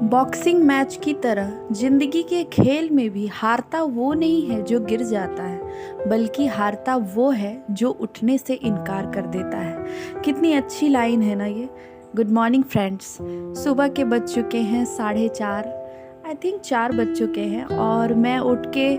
Boxing match की तरह जिंदगी के खेल में भी हारता वो नहीं है जो गिर जाता है, बल्कि हारता वो है जो उठने से इनकार कर देता है। कितनी अच्छी लाइन है ना ये। Good morning friends. सुबह के बज चुके हैं 4:30, आई थिंक 4 बज चुके हैं और मैं उठ के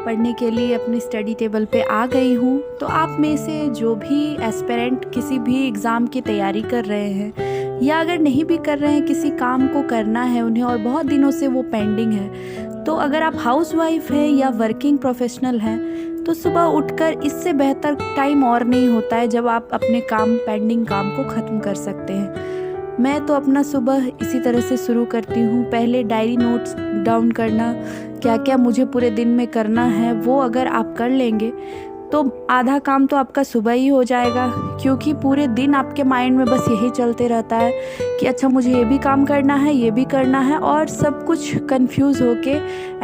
पढ़ने के लिए अपनी स्टडी टेबल पे आ गई हूँ। तो आप में से जो भी एस्पिरेंट किसी भी एग्ज़ाम की तैयारी कर रहे हैं या अगर नहीं भी कर रहे हैं, किसी काम को करना है उन्हें और बहुत दिनों से वो पेंडिंग है, तो अगर आप हाउसवाइफ हैं या वर्किंग प्रोफेशनल हैं तो सुबह उठकर इससे बेहतर टाइम और नहीं होता है जब आप अपने पेंडिंग काम को ख़त्म कर सकते हैं। मैं तो अपना सुबह इसी तरह से शुरू करती हूँ। पहले डायरी नोट्स डाउन करना, क्या क्या मुझे पूरे दिन में करना है, वो अगर आप कर लेंगे तो आधा काम तो आपका सुबह ही हो जाएगा, क्योंकि पूरे दिन आपके माइंड में बस यही चलते रहता है कि अच्छा मुझे ये भी काम करना है, ये भी करना है, और सब कुछ कंफ्यूज होके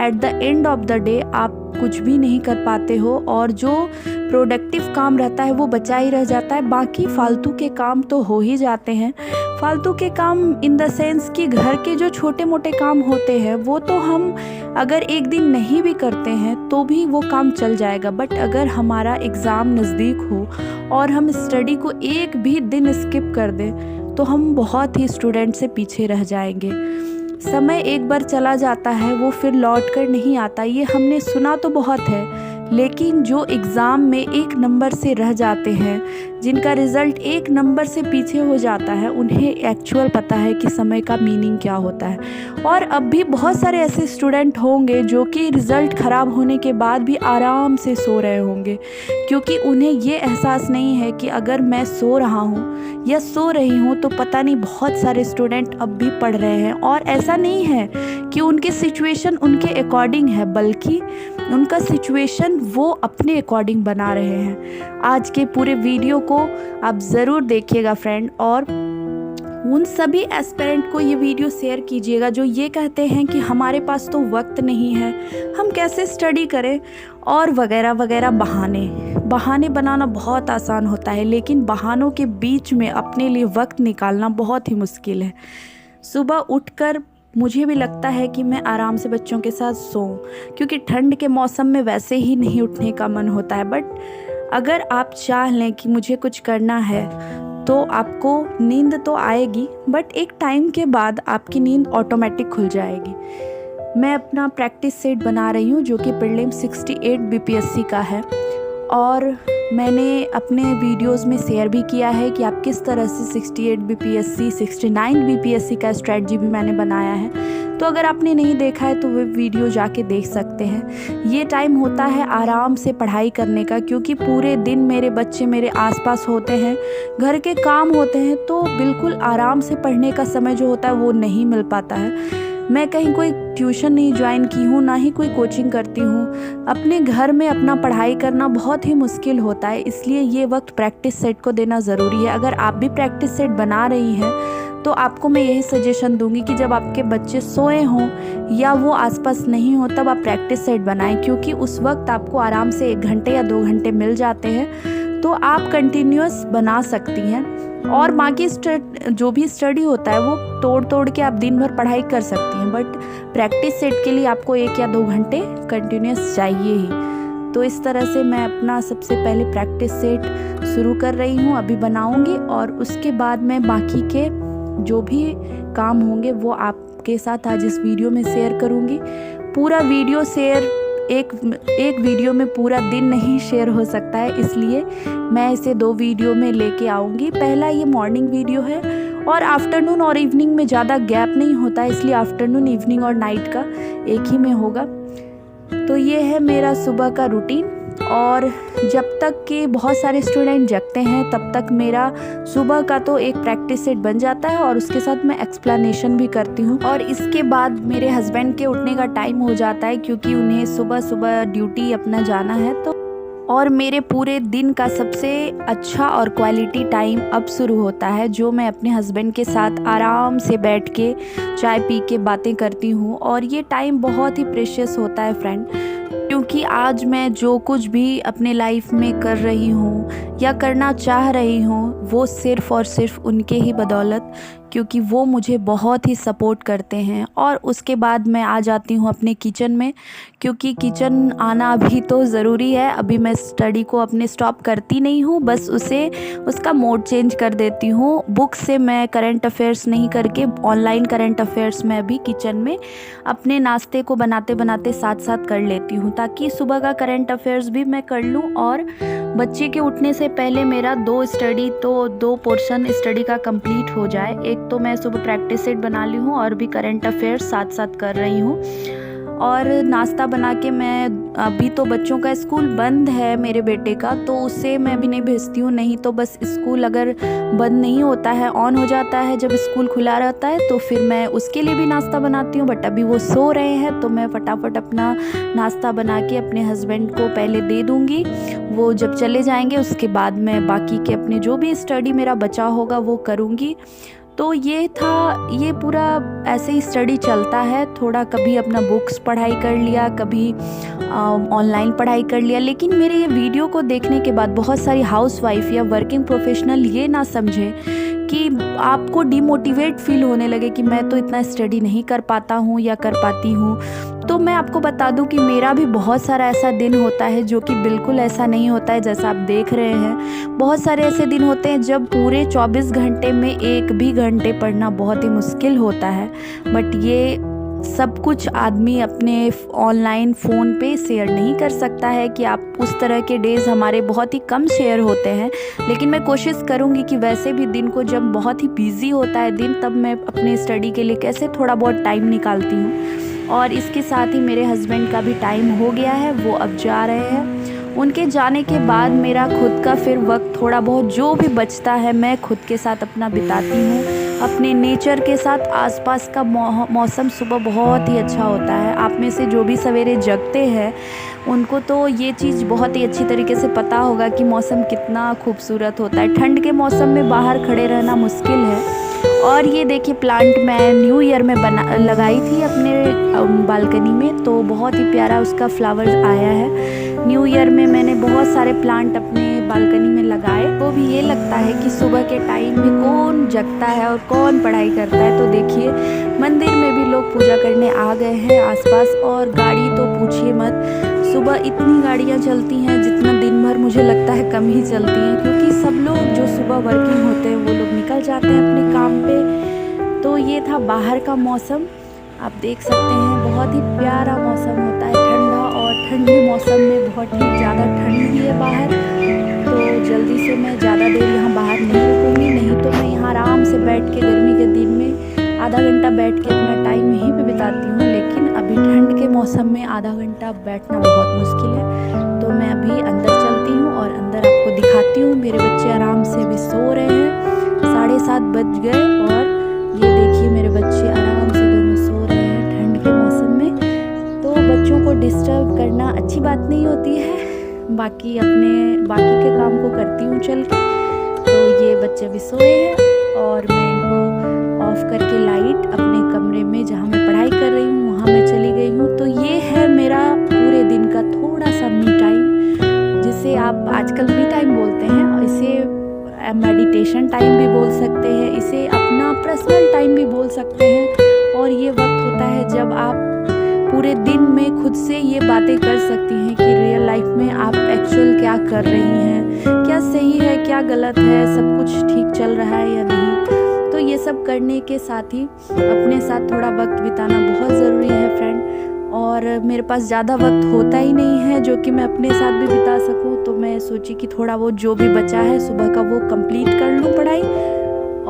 at the end of the day आप कुछ भी नहीं कर पाते हो और जो प्रोडक्टिव काम रहता है वो बचा ही रह जाता है। बाकी फालतू के काम तो हो ही जाते हैं। फालतू के काम इन द सेंस कि घर के जो छोटे मोटे काम होते हैं वो तो हम अगर एक दिन नहीं भी करते हैं तो भी वो काम चल जाएगा। बट अगर हमारा एग्ज़ाम नज़दीक हो और हम स्टडी को एक भी दिन स्किप कर दें तो हम बहुत ही स्टूडेंट से पीछे रह जाएंगे। समय एक बार चला जाता है, वो फिर लौट कर नहीं आता। ये हमने सुना तो बहुत है, लेकिन जो एग्ज़ाम में 1 नंबर से रह जाते हैं, जिनका रिज़ल्ट 1 नंबर से पीछे हो जाता है, उन्हें एक्चुअल पता है कि समय का मीनिंग क्या होता है। और अब भी बहुत सारे ऐसे स्टूडेंट होंगे जो कि रिज़ल्ट ख़राब होने के बाद भी आराम से सो रहे होंगे, क्योंकि उन्हें ये एहसास नहीं है कि अगर मैं सो रहा हूँ या सो रही हूँ तो पता नहीं बहुत सारे स्टूडेंट अब भी पढ़ रहे हैं। और ऐसा नहीं है कि उनकी सिचुएशन उनके अकॉर्डिंग है, बल्कि उनका सिचुएशन वो अपने अकॉर्डिंग बना रहे हैं। आज के पूरे वीडियो को आप ज़रूर देखिएगा फ्रेंड, और उन सभी एस्पिरेंट को ये वीडियो शेयर कीजिएगा जो ये कहते हैं कि हमारे पास तो वक्त नहीं है, हम कैसे स्टडी करें, और वगैरह वगैरह बहाने बनाना बहुत आसान होता है, लेकिन बहानों के बीच में अपने लिए वक्त निकालना बहुत ही मुश्किल है। सुबह उठकर मुझे भी लगता है कि मैं आराम से बच्चों के साथ सोऊं, क्योंकि ठंड के मौसम में वैसे ही नहीं उठने का मन होता है। बट अगर आप चाह लें कि मुझे कुछ करना है तो आपको नींद तो आएगी, बट एक टाइम के बाद आपकी नींद ऑटोमेटिक खुल जाएगी। मैं अपना प्रैक्टिस सेट बना रही हूँ जो कि प्रीलिम 68 बीपीएससी का है, और मैंने अपने वीडियोस में शेयर भी किया है कि आप किस तरह से 68 बीपीएससी 69 बीपीएससी का स्ट्रेटजी भी मैंने बनाया है। तो अगर आपने नहीं देखा है तो वो वीडियो जाके देख सकते हैं। ये टाइम होता है आराम से पढ़ाई करने का, क्योंकि पूरे दिन मेरे बच्चे मेरे आसपास होते हैं, घर के काम होते हैं, तो बिल्कुल आराम से पढ़ने का समय जो होता है वो नहीं मिल पाता है। मैं कहीं कोई ट्यूशन नहीं ज्वाइन की हूँ, ना ही कोई कोचिंग करती हूँ। अपने घर में अपना पढ़ाई करना बहुत ही मुश्किल होता है, इसलिए ये वक्त प्रैक्टिस सेट को देना ज़रूरी है। अगर आप भी प्रैक्टिस सेट बना रही हैं तो आपको मैं यही सजेशन दूंगी कि जब आपके बच्चे सोए हों या वो आसपास नहीं हो तब आप प्रैक्टिस सेट बनाएं, क्योंकि उस वक्त आपको आराम से 1 घंटे या 2 घंटे मिल जाते हैं, तो आप कंटिन्यूअस बना सकती हैं। और बाकी जो भी स्टडी होता है वो तोड़ के आप दिन भर पढ़ाई कर सकती हैं, बट प्रैक्टिस सेट के लिए आपको 1 या 2 घंटे कंटिन्यूअस चाहिए ही। तो इस तरह से मैं अपना सबसे पहले प्रैक्टिस सेट शुरू कर रही हूँ, अभी बनाऊँगी, और उसके बाद मैं बाकी के जो भी काम होंगे वो आपके साथ आज इस वीडियो में शेयर करूँगी। पूरा वीडियो शेयर एक वीडियो में पूरा दिन नहीं शेयर हो सकता है, इसलिए मैं इसे 2 वीडियो में लेके आऊँगी। पहला ये मॉर्निंग वीडियो है, और आफ्टरनून और इवनिंग में ज़्यादा गैप नहीं होता है, इसलिए आफ्टरनून, इवनिंग और नाइट का एक ही में होगा। तो ये है मेरा सुबह का रूटीन, और जब तक कि बहुत सारे स्टूडेंट जगते हैं तब तक मेरा सुबह का तो एक प्रैक्टिस सेट बन जाता है, और उसके साथ मैं एक्सप्लेनेशन भी करती हूँ। और इसके बाद मेरे हस्बैंड के उठने का टाइम हो जाता है, क्योंकि उन्हें सुबह सुबह ड्यूटी अपना जाना है। तो और मेरे पूरे दिन का सबसे अच्छा और क्वालिटी टाइम अब शुरू होता है, जो मैं अपने हस्बैंड के साथ आराम से बैठ के चाय पी के बातें करती हूँ। और ये टाइम बहुत ही प्रेशियस होता है फ्रेंड, क्योंकि आज मैं जो कुछ भी अपने लाइफ में कर रही हूँ या करना चाह रही हूँ वो सिर्फ़ और सिर्फ उनके ही बदौलत, क्योंकि वो मुझे बहुत ही सपोर्ट करते हैं। और उसके बाद मैं आ जाती हूँ अपने किचन में, क्योंकि किचन आना अभी तो ज़रूरी है। अभी मैं स्टडी को अपने स्टॉप करती नहीं हूँ, बस उसका मोड चेंज कर देती हूँ। बुक से मैं करंट अफेयर्स नहीं करके ऑनलाइन करंट अफेयर्स में अभी किचन में अपने नाश्ते को बनाते बनाते साथ साथ कर लेती हूँ, ताकि सुबह का करंट अफेयर्स भी मैं कर लूँ और बच्चे के उठने से पहले मेरा दो पोर्शन स्टडी का कंप्लीट हो जाए। एक तो मैं सुबह प्रैक्टिस सेट बना ली हूँ और भी करंट अफेयर्स साथ साथ कर रही हूँ। और नाश्ता बना के मैं, अभी तो बच्चों का स्कूल बंद है मेरे बेटे का, तो उसे मैं भी नहीं भेजती हूँ। नहीं तो बस स्कूल अगर बंद नहीं होता है, ऑन हो जाता है जब स्कूल खुला रहता है, तो फिर मैं उसके लिए भी नाश्ता बनाती हूँ। बट अभी वो सो रहे हैं तो मैं फटाफट अपना नाश्ता बना के अपने हस्बैंड को पहले दे दूँगी। वो जब चले जाएंगे उसके बाद मैं बाकी के अपने जो भी स्टडी मेरा बचा होगा वो करूँगी। तो ये पूरा ऐसे ही स्टडी चलता है। थोड़ा कभी अपना बुक्स पढ़ाई कर लिया, कभी ऑनलाइन पढ़ाई कर लिया। लेकिन मेरे ये वीडियो को देखने के बाद बहुत सारी हाउसवाइफ या वर्किंग प्रोफेशनल ये ना समझे कि आपको डिमोटिवेट फील होने लगे कि मैं तो इतना स्टडी नहीं कर पाता हूँ या कर पाती हूँ। तो मैं आपको बता दूं कि मेरा भी बहुत सारा ऐसा दिन होता है जो कि बिल्कुल ऐसा नहीं होता है जैसा आप देख रहे हैं। बहुत सारे ऐसे दिन होते हैं जब पूरे 24 घंटे में एक भी घंटे पढ़ना बहुत ही मुश्किल होता है। बट ये सब कुछ आदमी अपने ऑनलाइन फ़ोन पे शेयर नहीं कर सकता है कि आप उस तरह के डेज़ हमारे बहुत ही कम शेयर होते हैं। लेकिन मैं कोशिश करूँगी कि वैसे भी दिन को जब बहुत ही बिज़ी होता है दिन, तब मैं अपने स्टडी के लिए कैसे थोड़ा बहुत टाइम निकालती हूँ। और इसके साथ ही मेरे हस्बैंड का भी टाइम हो गया है, वो अब जा रहे हैं। उनके जाने के बाद मेरा खुद का फिर वक्त थोड़ा बहुत जो भी बचता है मैं खुद के साथ अपना बिताती हूँ, अपने नेचर के साथ। आसपास का मौसम सुबह बहुत ही अच्छा होता है। आप में से जो भी सवेरे जगते हैं उनको तो ये चीज़ बहुत ही अच्छी तरीके से पता होगा कि मौसम कितना खूबसूरत होता है। ठंड के मौसम में बाहर खड़े रहना मुश्किल है। और ये देखिए प्लांट मैं न्यू ईयर में लगाई थी अपने बालकनी में, तो बहुत ही प्यारा उसका फ्लावर आया है। न्यू ईयर में मैंने बहुत सारे प्लांट अपने बालकनी में लगाए। वो भी ये लगता है कि सुबह के टाइम में कौन जगता है और कौन पढ़ाई करता है। तो देखिए मंदिर में भी लोग पूजा करने आ गए हैं आसपास। और गाड़ी तो पूछिए मत, सुबह इतनी गाड़ियाँ चलती हैं जितना दिन भर मुझे लगता है कम ही चलती हैं, क्योंकि सब लोग जो सुबह वर्किंग होते हैं वो लोग निकल जाते हैं अपने काम पे। तो ये था बाहर का मौसम, आप देख सकते हैं बहुत ही प्यारा मौसम होता है, ठंडा। और ठंडे मौसम में बहुत ही ज़्यादा ठंड भी है बाहर, तो जल्दी से मैं ज़्यादा देर यहाँ बाहर नहीं रुकूँगी। नहीं तो मैं यहाँ आराम से बैठ के गर्मी के दिन में आधा घंटा बैठ के अपना टाइम यहीं पे बिताती हूँ। लेकिन अभी ठंड के मौसम में आधा घंटा बैठना बहुत मुश्किल है। तो मैं अभी अंदर चलती हूँ और अंदर आपको दिखाती हूँ। मेरे बच्चे आराम से भी सो रहे हैं, 7:30 बज गए और ये देखिए मेरे बच्चे आराम से दोनों सो रहे हैं ठंड के मौसम में। तो बच्चों को डिस्टर्ब करना अच्छी बात नहीं होती है। बाकी के काम को करती हूँ चल के। तो ये बच्चे भी सोए हैं और मैं इनको ऑफ करके लाइट अपने कमरे में जहाँ मैं पढ़ाई कर रही हूँ वहाँ मैं चली गई हूँ। तो ये है मेरा पूरे दिन का थोड़ा सा मी टाइम, जिसे आप आजकल मी टाइम बोलते हैं, और इसे मेडिटेशन टाइम भी बोल सकते हैं, इसे अपना पर्सनल टाइम भी बोल सकते हैं। और ये वक्त होता है जब आप पूरे दिन में खुद से ये बातें कर सकती हैं कि रियल लाइफ में आप एक्चुअल क्या कर रही हैं, क्या सही है क्या गलत है, सब कुछ ठीक चल रहा है या नहीं। तो ये सब करने के साथ ही अपने साथ थोड़ा वक्त बिताना बहुत ज़रूरी है फ्रेंड। और मेरे पास ज़्यादा वक्त होता ही नहीं है जो कि मैं अपने साथ भी बिता सकूं। तो मैं सोची कि थोड़ा वो जो भी बचा है सुबह का वो कंप्लीट कर लूँ पढ़ाई।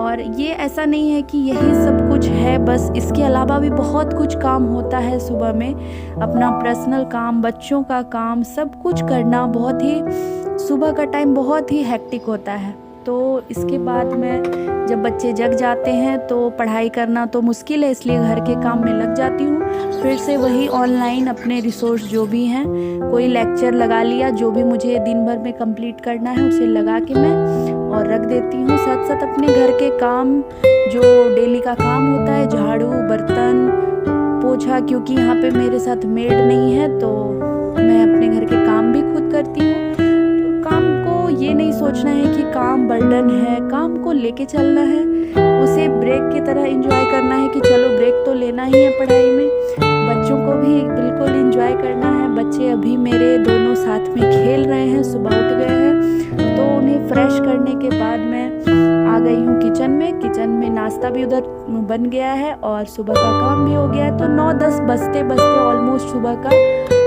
और ये ऐसा नहीं है कि यही सब कुछ है बस, इसके अलावा भी बहुत कुछ काम होता है सुबह में। अपना पर्सनल काम, बच्चों का काम, सब कुछ करना बहुत ही, सुबह का टाइम बहुत ही हेक्टिक होता है। तो इसके बाद मैं जब बच्चे जग जाते हैं तो पढ़ाई करना तो मुश्किल है, इसलिए घर के काम में लग जाती हूँ। फिर से वही ऑनलाइन अपने रिसोर्स जो भी हैं, कोई लेक्चर लगा लिया, जो भी मुझे दिन भर में कंप्लीट करना है उसे लगा के मैं और रख देती हूँ। साथ साथ अपने घर के काम जो डेली का काम होता है, झाड़ू, बर्तन, पोछा, क्योंकि यहाँ पे मेरे साथ मेड नहीं है तो मैं अपने घर के काम भी खुद करती हूँ। तो काम को ये नहीं सोचना है कि काम बर्डन है, काम को लेके चलना है, उसे ब्रेक की तरह एंजॉय करना है कि चलो ब्रेक तो लेना ही है पढ़ाई में। बच्चों को भी बिल्कुल एंजॉय करना है। बच्चे अभी मेरे दोनों साथ में खेल रहे हैं, सुबह उठ गए हैं, तो उन्हें फ्रेश करने के बाद मैं आ गई हूँ किचन में नाश्ता भी उधर बन गया है और सुबह का काम भी हो गया है। तो 9-10 बजते बजते ऑलमोस्ट सुबह का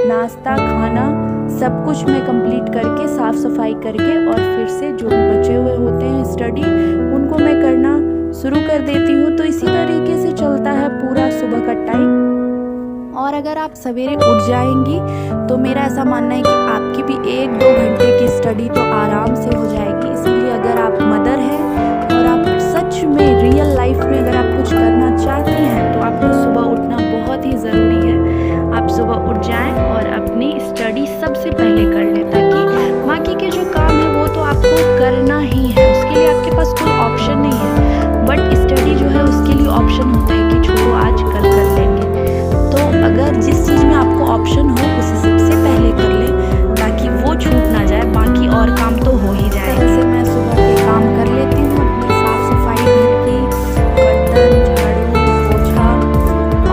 नाश्ता खाना सब कुछ मैं कंप्लीट करके साफ़ सफाई करके और फिर से जो भी बचे हुए होते हैं स्टडी उनको मैं करना शुरू कर देती हूँ। तो इसी तरीके से चलता है पूरा सुबह का टाइम। और अगर आप सवेरे उठ जाएंगी तो मेरा ऐसा मानना है कि आपकी भी 1-2 घंटे की स्टडी तो आराम से हो जाएगी। इसलिए अगर आप मदर हैं और आप सच में रियल लाइफ में अगर आप कुछ करना चाहती हैं तो आपको सुबह उठना बहुत ही ज़रूरी है। आप सुबह उठ जाएं और अपनी स्टडी सबसे पहले कर लें, ताकि बाकी के जो काम है वो तो आपको करना ही है, उसके लिए आपके पास कोई ऑप्शन नहीं है। बट स्टडी जो है उसके लिए ऑप्शन होता है कि छोड़ो आज कल कर लेंगे। तो अगर जिस चीज़ में आपको ऑप्शन हो उसे सबसे पहले कर लें ताकि वो छूट ना जाए, बाकी और काम तो हो ही जाए। ऐसे मैं सुबह के काम कर लेती हूँ, अपनी साफ़ सफाई घर की, बर्तन झाड़ू पोछा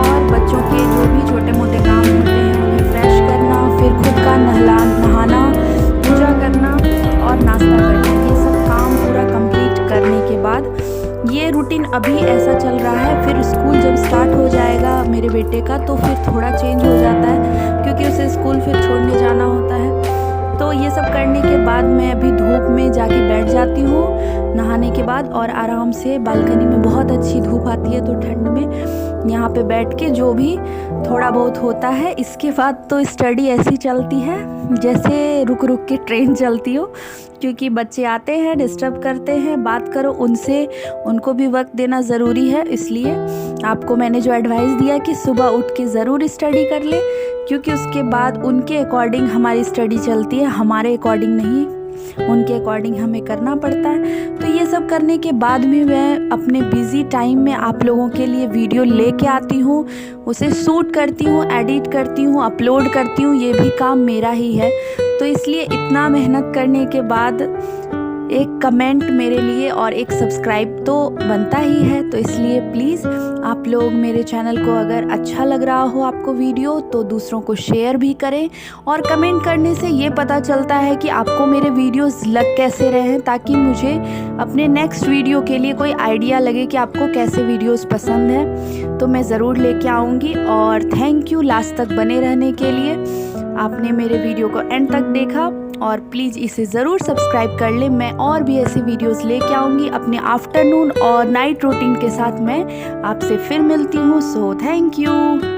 और बच्चों के जो भी छोटे मोटे काम होते हैं उन्हें फ्रेश करना, फिर खुद का नहाना, पूजा करना और नाश्ता करना, ये सब काम पूरा कंप्लीट करने के बाद ये रूटीन अभी ऐसा चल रहा है। फिर स्कूल जब स्टार्ट हो जाएगा मेरे बेटे का तो फिर थोड़ा चेंज हो जाता है, क्योंकि उसे स्कूल फिर छोड़ने जाना होता है। तो ये सब करने के बाद मैं अभी धूप में जाके बैठ जाती हूँ नहाने के बाद, और आराम से बालकनी में बहुत अच्छी धूप आती है तो ठंड में यहाँ पे बैठ के जो भी थोड़ा बहुत होता है। इसके बाद तो स्टडी ऐसी चलती है जैसे रुक रुक के ट्रेन चलती हो, क्योंकि बच्चे आते हैं डिस्टर्ब करते हैं, बात करो उनसे, उनको भी वक्त देना ज़रूरी है। इसलिए आपको मैंने जो एडवाइस दिया कि सुबह उठ के ज़रूर स्टडी कर ले, क्योंकि उसके बाद उनके अकॉर्डिंग हमारी स्टडी चलती है, हमारे अकॉर्डिंग नहीं, उनके अकॉर्डिंग हमें करना पड़ता है। तो ये सब करने के बाद भी मैं अपने बिज़ी टाइम में आप लोगों के लिए वीडियो लेके आती हूँ, उसे शूट करती हूँ, एडिट करती हूँ, अपलोड करती हूँ, ये भी काम मेरा ही है। तो इसलिए इतना मेहनत करने के बाद एक कमेंट मेरे लिए और एक सब्सक्राइब तो बनता ही है। तो इसलिए प्लीज़ आप लोग मेरे चैनल को अगर अच्छा लग रहा हो आपको वीडियो तो दूसरों को शेयर भी करें, और कमेंट करने से ये पता चलता है कि आपको मेरे वीडियोस लग कैसे रहे हैं, ताकि मुझे अपने नेक्स्ट वीडियो के लिए कोई आइडिया लगे कि आपको कैसे वीडियोस पसंद है। तो मैं ज़रूर लेके आऊँगी। और थैंक यू लास्ट तक बने रहने के लिए। आपने मेरे वीडियो को एंड तक देखा और प्लीज़ इसे ज़रूर सब्सक्राइब कर लें। मैं और भी ऐसे वीडियोस लेके आऊँगी अपने आफ्टरनून और नाइट रूटीन के साथ। मैं आपसे फिर मिलती हूँ। So thank you.